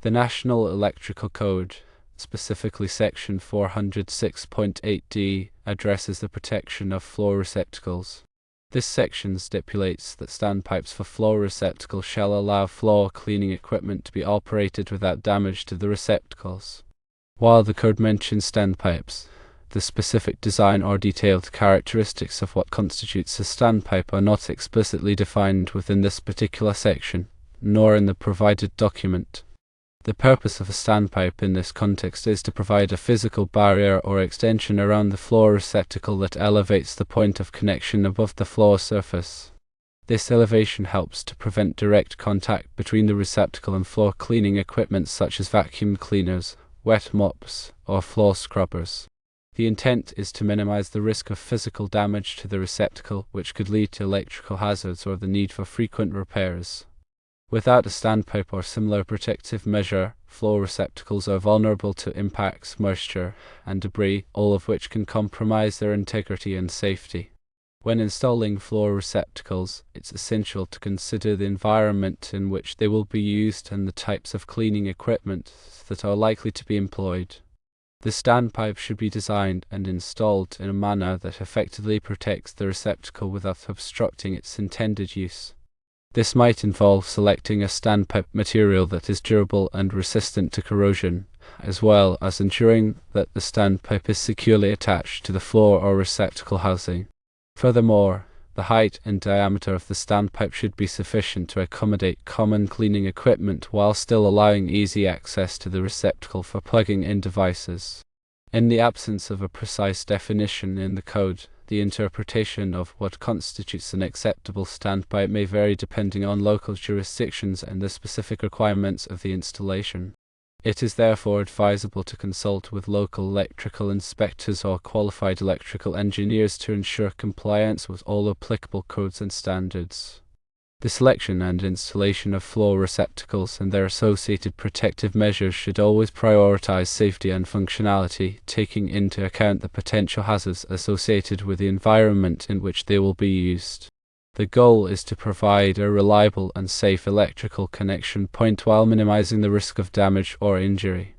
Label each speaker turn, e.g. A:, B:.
A: The National Electrical Code, specifically Section 406.8d, addresses the protection of floor receptacles. This section stipulates that standpipes for floor receptacles shall allow floor cleaning equipment to be operated without damage to the receptacles. While the code mentions standpipes, the specific design or detailed characteristics of what constitutes a standpipe are not explicitly defined within this particular section, nor in the provided document. The purpose of a standpipe in this context is to provide a physical barrier or extension around the floor receptacle that elevates the point of connection above the floor surface. This elevation helps to prevent direct contact between the receptacle and floor cleaning equipment such as vacuum cleaners, wet mops, or floor scrubbers. The intent is to minimize the risk of physical damage to the receptacle, which could lead to electrical hazards or the need for frequent repairs. Without a standpipe or similar protective measure, floor receptacles are vulnerable to impacts, moisture, and debris, all of which can compromise their integrity and safety. When installing floor receptacles, it's essential to consider the environment in which they will be used and the types of cleaning equipment that are likely to be employed. The standpipe should be designed and installed in a manner that effectively protects the receptacle without obstructing its intended use. This might involve selecting a standpipe material that is durable and resistant to corrosion, as well as ensuring that the standpipe is securely attached to the floor or receptacle housing. Furthermore, the height and diameter of the standpipe should be sufficient to accommodate common cleaning equipment while still allowing easy access to the receptacle for plugging in devices. In the absence of a precise definition in the code, the interpretation of what constitutes an acceptable standpipe may vary depending on local jurisdictions and the specific requirements of the installation. It is therefore advisable to consult with local electrical inspectors or qualified electrical engineers to ensure compliance with all applicable codes and standards. The selection and installation of floor receptacles and their associated protective measures should always prioritize safety and functionality, taking into account the potential hazards associated with the environment in which they will be used. The goal is to provide a reliable and safe electrical connection point while minimizing the risk of damage or injury.